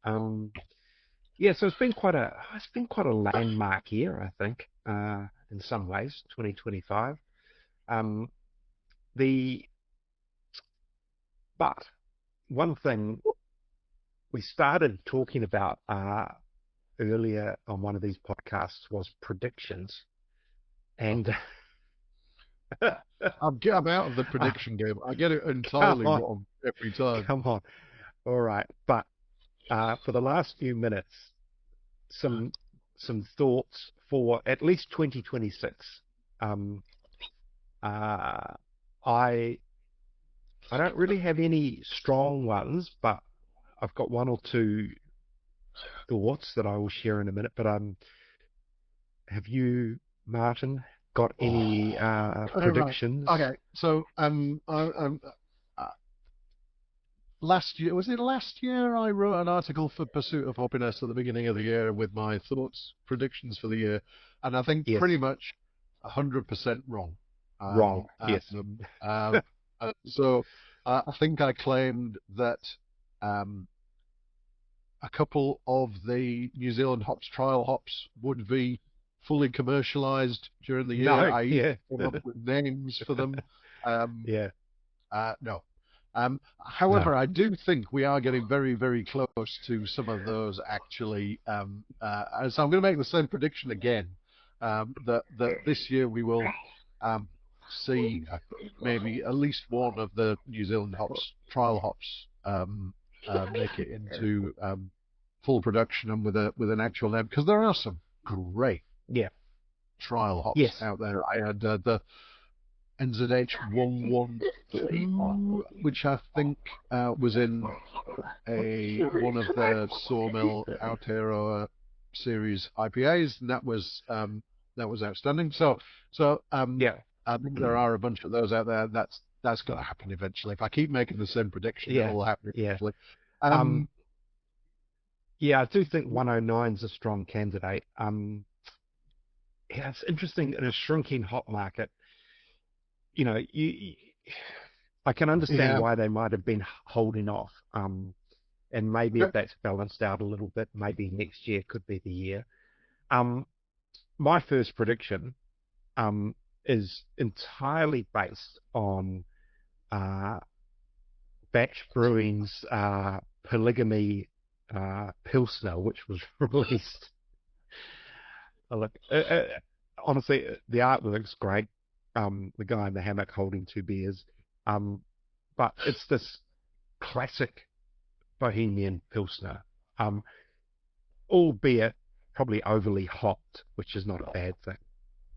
Yeah, so it's been quite a landmark year, I think, in some ways, 2025. Um, the but one thing we started talking about earlier on one of these podcasts was predictions, and I'm out of the uh, prediction game. I get it come entirely on, wrong every time. come on. All right, but for the last few minutes, some thoughts for at least 2026. Um, uh, I I don't really have any strong ones, but I've got one or two thoughts that I will share in a minute. But have you, Martin, got any Right. predictions? Okay. So uh, last year, was it last year I wrote an article for Pursuit of Happiness at the beginning of the year with my thoughts, predictions for the year, and I think Yes, pretty much 100% wrong. wrong. Yes, Uh, so I think I claimed that um, a couple of the New Zealand hops trial hops would be fully commercialized during the year. no, I even yeah, came up with names for them. Um, Yeah, no. no, However, I do think we are getting very, very close to some of those actually. So I'm going to make the same prediction again. That this year we will see maybe at least one of the New Zealand hops, trial hops, make it into full production and with an actual name, because there are some great yeah, trial hops yes, out there. I had the NZH 112, which I think was in a one of the Sawmill Aotearoa series IPAs, and that was outstanding. So yeah, I think there are a bunch of those out there. That's going to happen eventually. If I keep making the same prediction, it yeah, will happen yeah. eventually. Um, Um, yeah, I do think 109 is a strong candidate. Yeah, it's interesting in a shrinking hop market. I can understand yeah, why they might have been holding off. And maybe if okay. that's balanced out a little bit, maybe next year could be the year. Um, my first prediction um, is entirely based on uh, Batch Brewing's Polygamy Pilsner, which was released. Look, honestly, the artwork's great. The guy in the hammock holding two beers. Um, but it's this classic Bohemian Pilsner, um, albeit probably overly hopped, which is not a bad thing.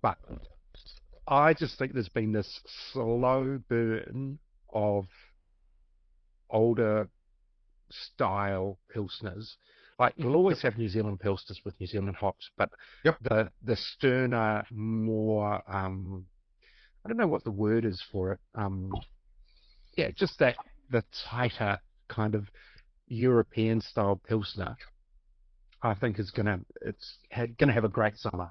But I just think there's been this slow burn of older style pilsners. Like we'll Yep, always have New Zealand pilsners with New Zealand hops, but yep. the sterner, more I don't know what the word is for it. Yeah, just that the tighter kind of European style pilsner. I think is gonna have a great summer.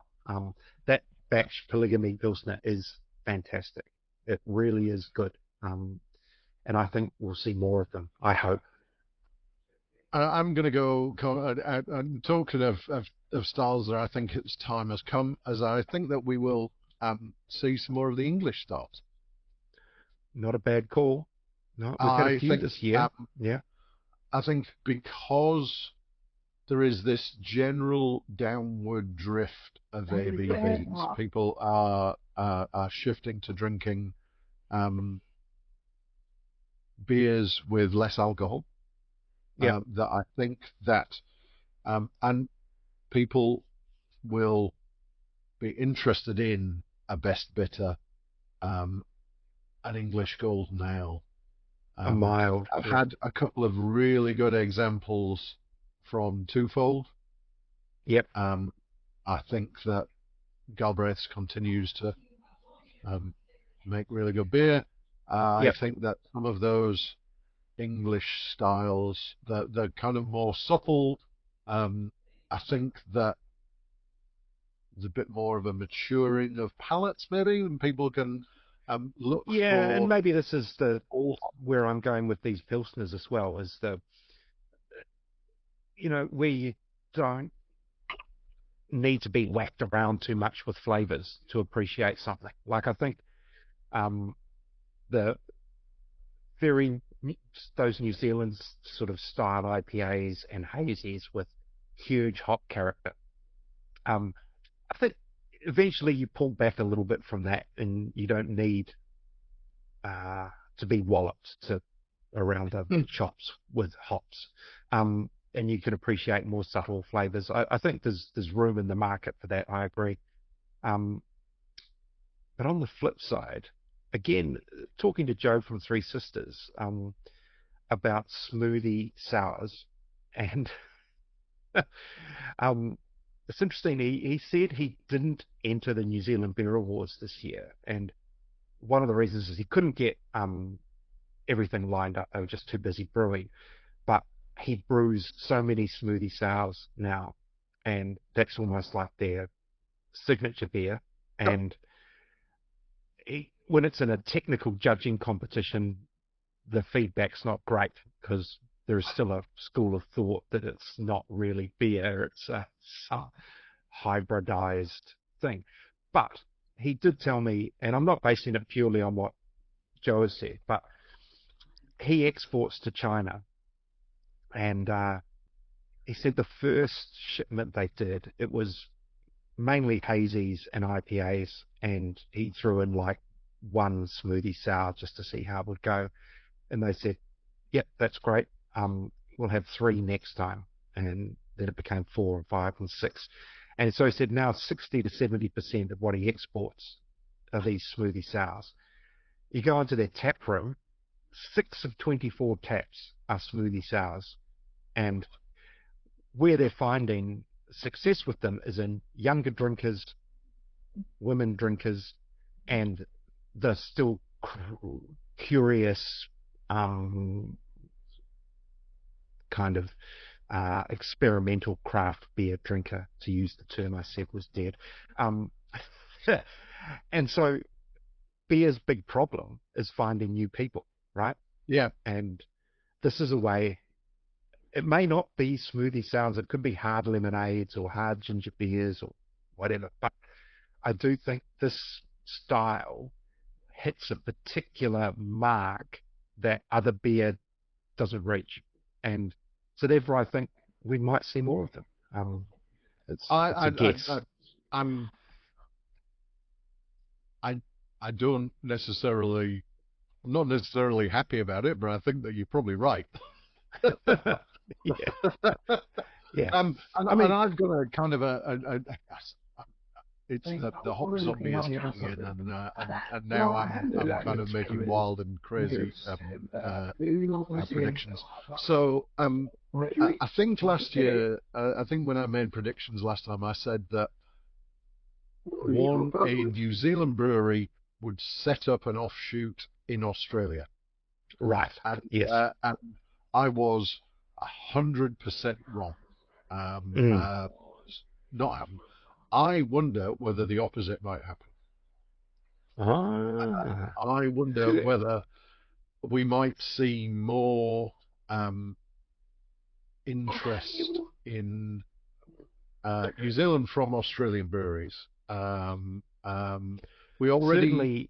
That batch polygamy pilsner is fantastic. It really is good. And I think we'll see more of them. I hope. I'm going to go. And talking of styles, there, I think its time has come, as I think that we will see some more of the English styles. Not a bad call. No, we've had a I few think this year. Yeah. I think because there is this general downward drift of ABVs, people are shifting to drinking um, beers with less alcohol. Yeah. That I think that and people will be interested in a best bitter, um, an English golden ale. A mild. I've Yeah. had a couple of really good examples from Twofold. Yep. Um, I think that Galbraith's continues to um, make really good beer. I Yep. think that some of those English styles, the kind of more subtle, I think that there's a bit more of a maturing of palates, maybe, and people can look Yeah, and for maybe this is the all. where I'm going with these pilsners as well, is we don't need to be whacked around too much with flavors to appreciate something. Like I think um, the very those New Zealand sort of style IPAs and hazies with huge hop character. Um, I think eventually you pull back a little bit from that, and you don't need to be walloped to around the chops with hops. And you can appreciate more subtle flavors. I think there's room in the market for that. I agree. Um, but on the flip side, again, talking to Joe from Three Sisters about smoothie sours, and um, it's interesting. He said he didn't enter the New Zealand Beer Awards this year, and one of the reasons is he couldn't get everything lined up. They were just too busy brewing. But he brews so many smoothie sours now, and that's almost like their signature beer. And when it's in a technical judging competition, the feedback's not great because there's still a school of thought that it's not really beer, it's a hybridized thing. But he did tell me, and I'm not basing it purely on what Joe has said, but he exports to China, and he said the first shipment they did, it was mainly hazies and IPAs, and he threw in like one smoothie sour just to see how it would go. And they said, "Yep, that's great. We'll have three next time." And then it became four and five and six. And so he said now 60 to 70% of what he exports are these smoothie sours. You go into their tap room, 6 of 24 taps are smoothie sours, and where they're finding success with them is in younger drinkers, women drinkers, and the still curious um, kind of experimental craft beer drinker, to use the term I said was dead. Um, and so beer's big problem is finding new people, right? Yeah. And this is a way. It may not be smoothie sounds. It could be hard lemonades or hard ginger beers or whatever. But I do think this style hits a particular mark that other beer doesn't reach. And so therefore I think we might see more of them. It's I, a I, guess. I, I'm, I, I don't necessarily, I'm not necessarily happy about it, but I think that you're probably right. Yeah, yeah. I And mean, I've got a kind of it's the hop zombie is kicking in, and now I'm kind of making wild and crazy predictions. So I think last year, I think when I made predictions last time, I said that a New Zealand brewery would set up an offshoot in Australia, right. and I was 100% wrong. Mm. Not happen. I wonder whether the opposite might happen. Ah, I wonder could it? whether we might see more interest in New Zealand from Australian breweries. We already Certainly,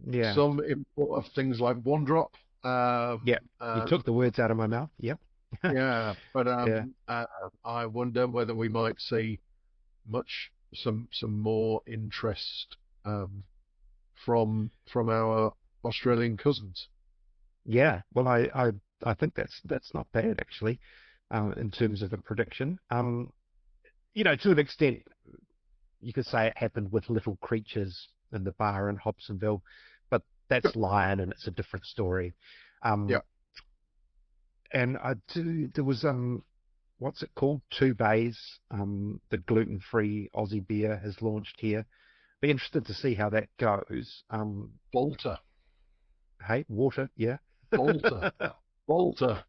yeah. some import of things like One Drop. Yeah, you took the words out of my mouth. Yep. Yeah, but Yeah. I wonder whether we might see some more interest from our Australian cousins. Yeah. Well, I think that's not bad actually, in terms of a prediction. To an extent, you could say it happened with Little Creatures in the bar in Hobsonville, but that's Lion and it's a different story. Yeah. Um, and there was what's it called? Two Bays, the gluten-free Aussie beer has launched here. Be interested to see how that goes. Bolter, Hey, water, yeah. Bolter, Bolter,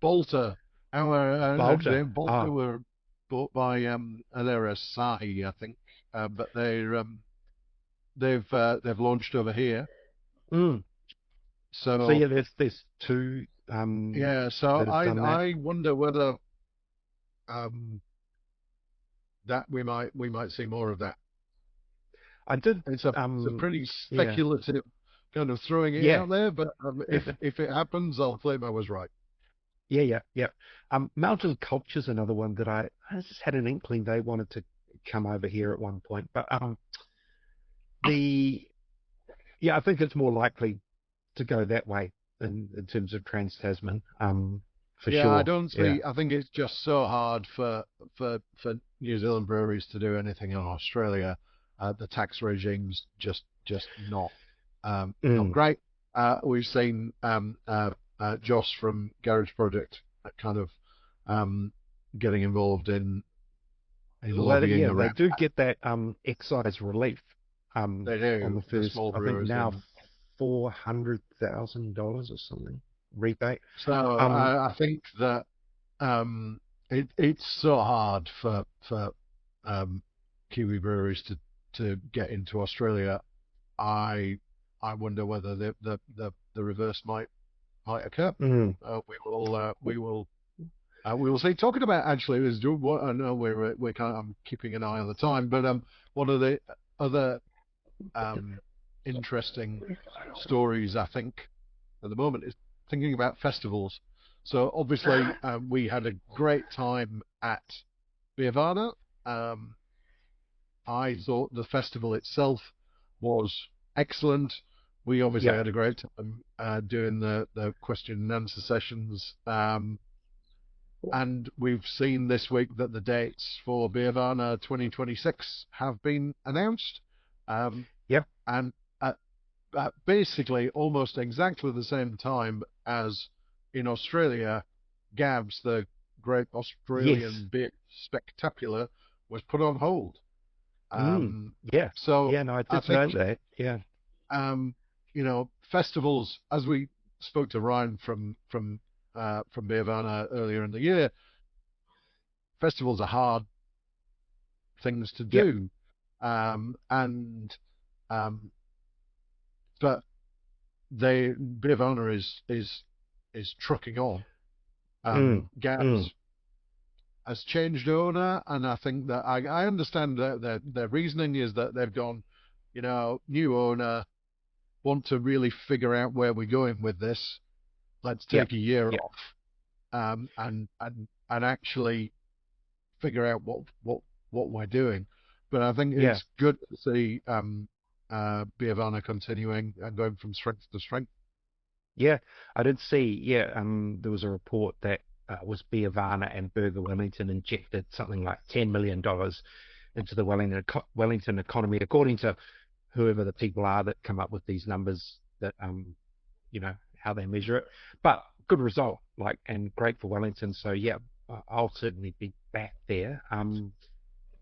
Bolter. Our Bolter. actually Bolter Ah, were bought by they're a Sahi, I think, but they've launched over here. mm. So So yeah, there's two yeah, so that have done that. I wonder whether um, that we might see more of that. I did It's a pretty yeah. speculative kind of throwing it Yeah. out there, but if it happens, I'll claim I was right. Yeah, yeah, yeah. Mountain Culture's another one that I just had an inkling they wanted to come over here at one point. But the yeah, I think it's more likely to go that way in terms of Trans-Tasman. For Yeah, I sure. don't Yeah. see. I think it's just so hard for New Zealand breweries to do anything in Australia. The tax regime's just not Mm. great. We've seen Joss from Garage Project kind of um, getting involved in Well, lobbying yeah, they around. do get that excise relief They on do, the the first, small I think brewers, now and $400,000 or something rebate. so Um, I think that it's so hard for um, Kiwi breweries to get into Australia. I I wonder whether the reverse might occur. mm, We will see. Talking about actually is what I know I'm keeping an eye on the time, but one of the other um, interesting stories, I think, at the moment is thinking about festivals. So obviously, we had a great time at Biavana. Um, I thought the festival itself was excellent. We obviously Yeah. had a great time doing the question and answer sessions. And we've seen this week that the dates for Biavana 2026 have been announced. Um, Yeah. and basically almost exactly the same time as in Australia, GABS, the Great Yes. Australian Beer Spectacular, was put on hold. Mm. Um, Yeah. so Yeah. No, I I did think, know that. Yeah. um, festivals, as we spoke to Ryan from Beervana earlier in the year, festivals are hard things to Yep. do, and um, but Beervana is trucking on. Mm. Mm. Gabs has changed owner, and I think that I understand that their reasoning is that they've gone, new owner, want to really figure out where we're going with this. Let's Yep. take a year Yep. off, and actually figure out what we're doing. But I think Yeah. it's good to see Biavana continuing and going from strength to strength. Yeah. I did see. Yeah. There was a report that was Beavana and Burger Wellington injected something like $10 million into the Wellington economy, according to whoever the people are that come up with these numbers that how they measure it. But good result, like, and great for Wellington. So yeah, I'll certainly be back there.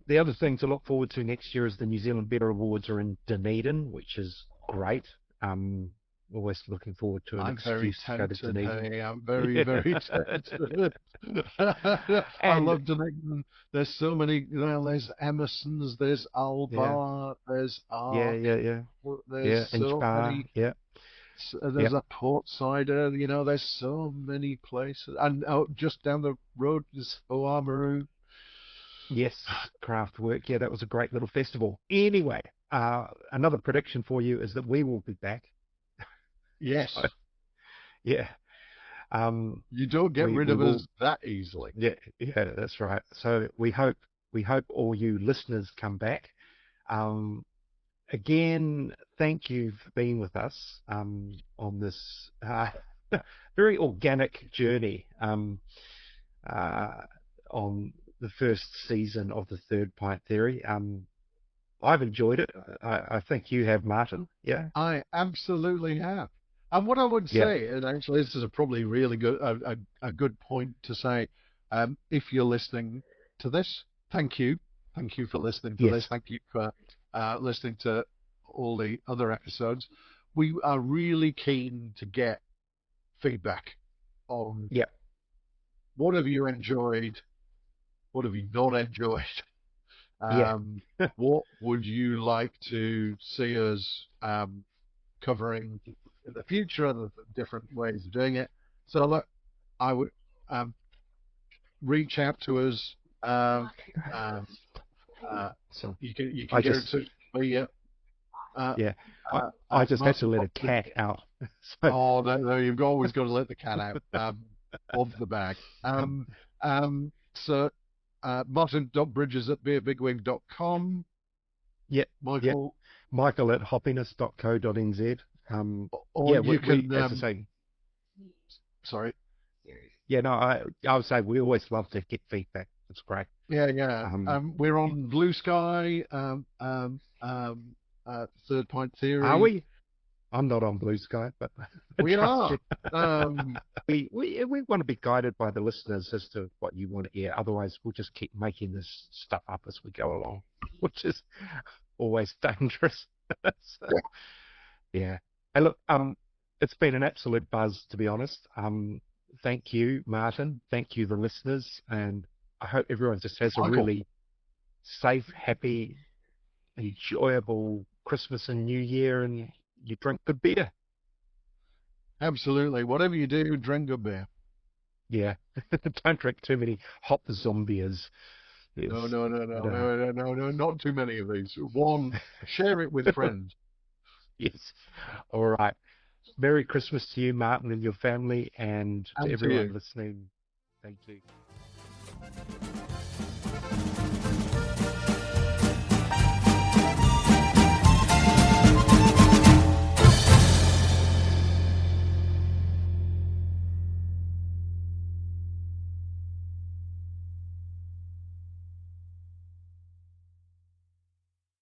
The other thing to look forward to next year is the New Zealand Better Awards are in Dunedin, which is great. Um, Always looking forward to an I'm very excuse to go to tempted. Dunedin. Hey, I'm very, Yeah. very tempted. I And love Dunedin. There's so many. There's Emerson's, there's yeah, Albar, there's yeah, Ark. yeah, yeah, There's yeah, Inch so Bar, many. yeah, yeah, There's a port cider. There's so many places. And just down the road is Oamaru. yes, craft work. Yeah, that was a great little festival. Anyway, another prediction for you is that we will be back. So, Yes, yeah, um, you don't get rid we of will. us that easily. Yeah, yeah, that's right. So we hope all you listeners come back. Um, Again, thank you for being with us on this very organic journey uh, on the first season of the Third Pint Theory. I've enjoyed it. I think you have, Martin. Yeah, I absolutely have. And what I would yeah, say, and actually this is a probably really good a good point to say, if you're listening to this, thank you for listening to this, yes, thank you for listening to all the other episodes. We are really keen to get feedback on yeah, what have you enjoyed, what have you not enjoyed, yeah, um, what would you like to see us covering in the future, the different ways of doing it. So look, I would um, reach out to us. Um, uh, so you can I get in just, touch with me. Uh, yeah, I just had to Martin let a Buckley. cat out. So, Oh, no, you've always got to let the cat out of the bag. um, So Martin.bridges at beerbigwing.com. yeah, yeah, Michael, Michael at hoppiness.co.nz. or Yeah, you we can, as I say, sorry. yeah, no, I would say we always love to get feedback. It's great. Yeah, yeah. Um, We're on Blue Sky, Third Point are Theory. we? I'm not on Blue Sky, but I We trust are. you. Um, We want to be guided by the listeners as to what you want to hear. Otherwise, we'll just keep making this stuff up as we go along, which is always dangerous. So, yeah. Hey, look, it's been an absolute buzz, to be honest. Thank you, Martin. Thank you, the listeners, and I hope everyone just has a Michael, really safe, happy, enjoyable Christmas and New Year, and you drink good beer. absolutely. Whatever you do, drink good beer. Yeah, don't drink too many hop zombies. No, Yes, no, no, no, but no, no, no, no, not too many of these. One, share it with friends. Yes. All right. Merry Christmas to you, Martin, and your family, and to And to everyone you. listening. Thank you.